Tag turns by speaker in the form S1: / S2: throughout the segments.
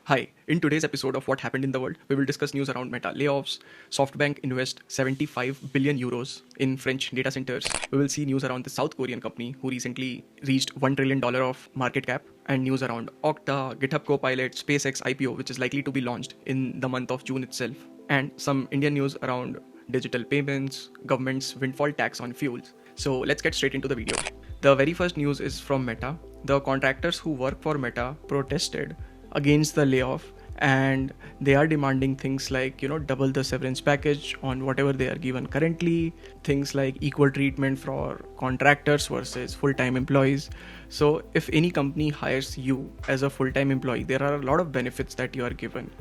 S1: Hi, in today's episode of What Happened in the World, we will discuss news around Meta layoffs, SoftBank invest 75 billion euros in French data centers. We will see news around the South Korean company who recently reached $1 trillion of market cap, and news around Okta, GitHub Copilot, SpaceX IPO, which is likely to be launched in the month of June itself, and some Indian news around digital payments, government's windfall tax on fuels. So let's get straight into the video. The very first news is from Meta. The contractors who work for Meta protested against the layoff, and they are demanding things like double the severance package on whatever they are given currently, things like equal treatment for contractors versus full-time employees. So if any company hires you as a full-time employee, there are a lot of benefits that you are given.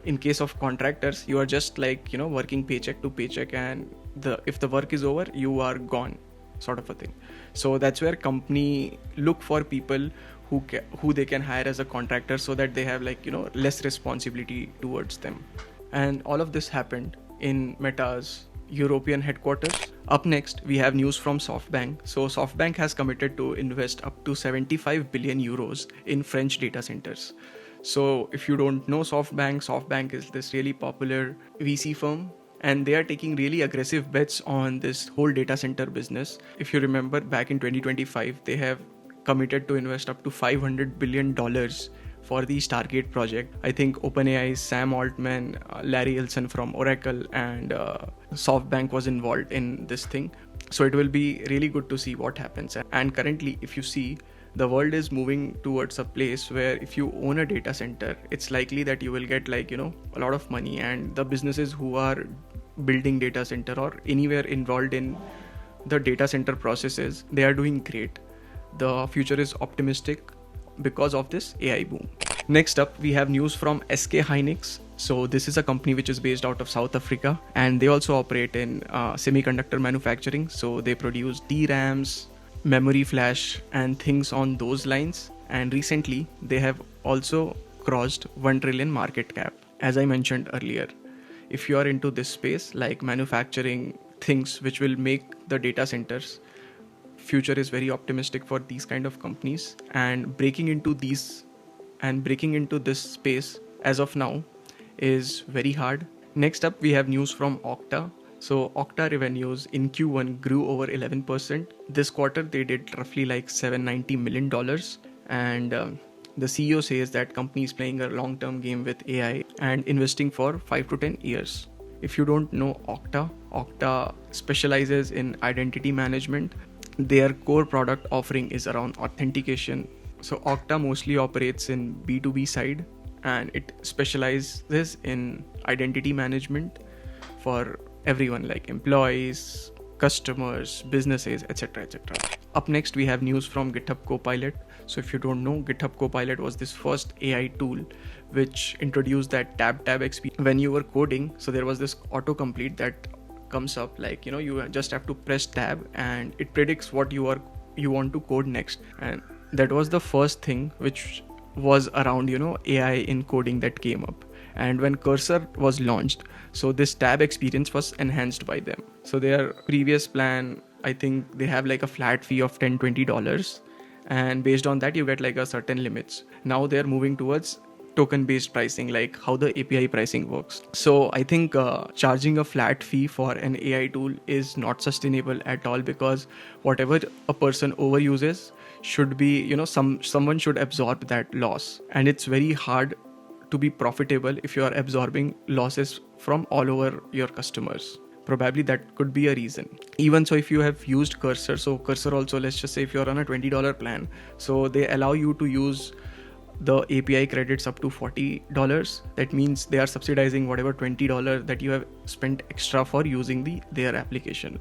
S1: In case of contractors, you are just like working paycheck to paycheck, and if the work is over, you are gone, sort of a thing. So that's where company look for people who they can hire as a contractor, so that they have less responsibility towards them. And all of this happened in Meta's European headquarters. Up next, we have news from SoftBank. So SoftBank has committed to invest up to 75 billion euros in French data centers. So if you don't know SoftBank is this really popular VC firm, and they are taking really aggressive bets on this whole data center business. If you remember, back in 2025, they have committed to invest up to $500 billion for the Stargate project. I think OpenAI's Sam Altman, Larry Ellison from Oracle, and SoftBank was involved in this thing. So it will be really good to see what happens. And currently, if you see, the world is moving towards a place where if you own a data center, it's likely that you will get a lot of money, and the businesses who are building data center or anywhere involved in the data center processes, they are doing great. The future is optimistic because of this AI boom. Next up, we have news from SK Hynix. So this is a company which is based out of South Africa, and they also operate in semiconductor manufacturing. So they produce DRAMs, memory flash, and things on those lines. And recently, they have also crossed 1 trillion market cap. As I mentioned earlier, if you are into this space, like manufacturing things which will make the data centers, future is very optimistic for these kind of companies, and breaking into this space as of now is very hard. Next up, we have news from Okta. So Okta revenues in Q1 grew over 11%. This quarter, they did roughly $790 million. And the CEO says that company is playing a long-term game with AI and investing for 5 to 10 years. If you don't know Okta specializes in identity management. Their core product offering is around authentication. So Okta mostly operates in B2B side, and it specializes in identity management for everyone, like employees, customers, businesses, etc. etc. Up next, we have news from GitHub Copilot. So if you don't know, GitHub Copilot was this first AI tool which introduced that tab experience when you were coding. So there was this autocomplete that comes up, you just have to press tab and it predicts what you want to code next. And that was the first thing which was around AI in coding that came up. And when Cursor was launched, so this tab experience was enhanced by them. So their previous plan, I think they have a flat fee of $10-20, and based on that you get a certain limits. Now they're moving towards token based pricing, like how the API pricing works. So I think charging a flat fee for an AI tool is not sustainable at all, because whatever a person overuses should be, someone should absorb that loss, and it's very hard to be profitable if you are absorbing losses from all over your customers. Probably that could be a reason. Even so, if you have used Cursor, so Cursor also, let's just say if you're on a $20 plan, so they allow you to use the API credits up to $40. That means they are subsidizing whatever $20 that you have spent extra for using their application.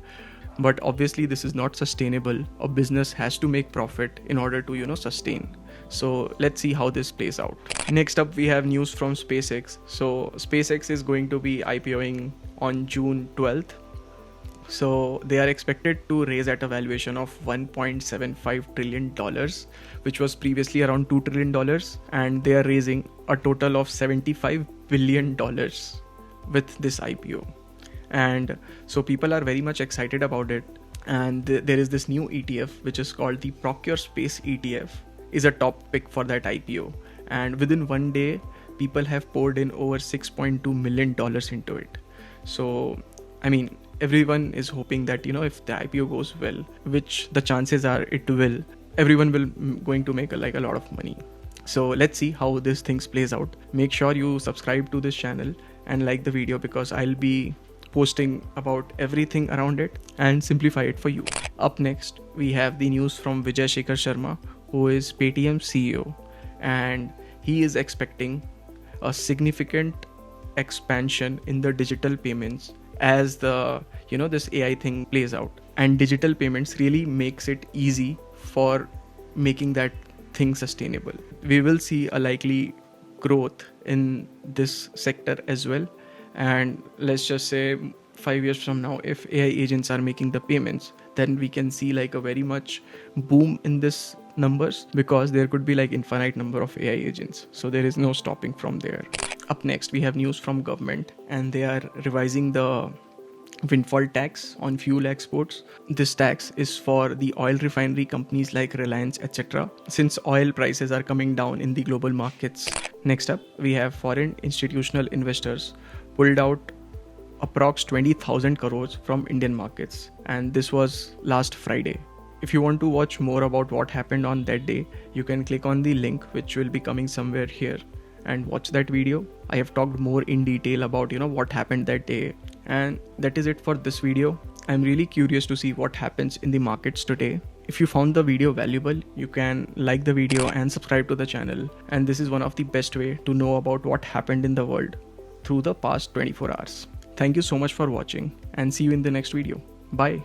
S1: But obviously this is not sustainable. A business has to make profit in order to sustain. So let's see how this plays out. Next up, we have news from SpaceX. So SpaceX is going to be IPOing on June 12th. So they are expected to raise at a valuation of $1.75 trillion, which was previously around $2 trillion. And they are raising a total of $75 billion with this IPO. And so people are very much excited about it. And there is this new ETF, which is called the Procure Space ETF, is a top pick for that IPO. And within one day, people have poured in over $6.2 million into it. So, I mean, everyone is hoping that, if the IPO goes well, which the chances are it will, everyone will going to make a lot of money. So let's see how this things plays out. Make sure you subscribe to this channel and like the video, because I'll be posting about everything around it and simplify it for you. Up next, we have the news from Vijay Shekhar Sharma, who is Paytm CEO, and he is expecting a significant expansion in the digital payments as the this AI thing plays out. And digital payments really makes it easy for making that thing sustainable. We will see a likely growth in this sector as well. And let's just say 5 years from now, if AI agents are making the payments, then we can see a very much boom in this numbers, because there could be infinite number of AI agents. So there is no stopping from there. Up next, we have news from government, and they are revising the windfall tax on fuel exports. This tax is for the oil refinery companies like Reliance, etc., since oil prices are coming down in the global markets. Next up, we have foreign institutional investors pulled out approx 20,000 crores from Indian markets, and this was last Friday. If you want to watch more about what happened on that day, you can click on the link which will be coming somewhere here and watch that video. I have talked more in detail about what happened that day. And that is it for this video. I'm really curious to see what happens in the markets today. If you found the video valuable, you can like the video and subscribe to the channel. And this is one of the best way to know about what happened in the world through the past 24 hours. Thank you so much for watching, and see you in the next video. Bye.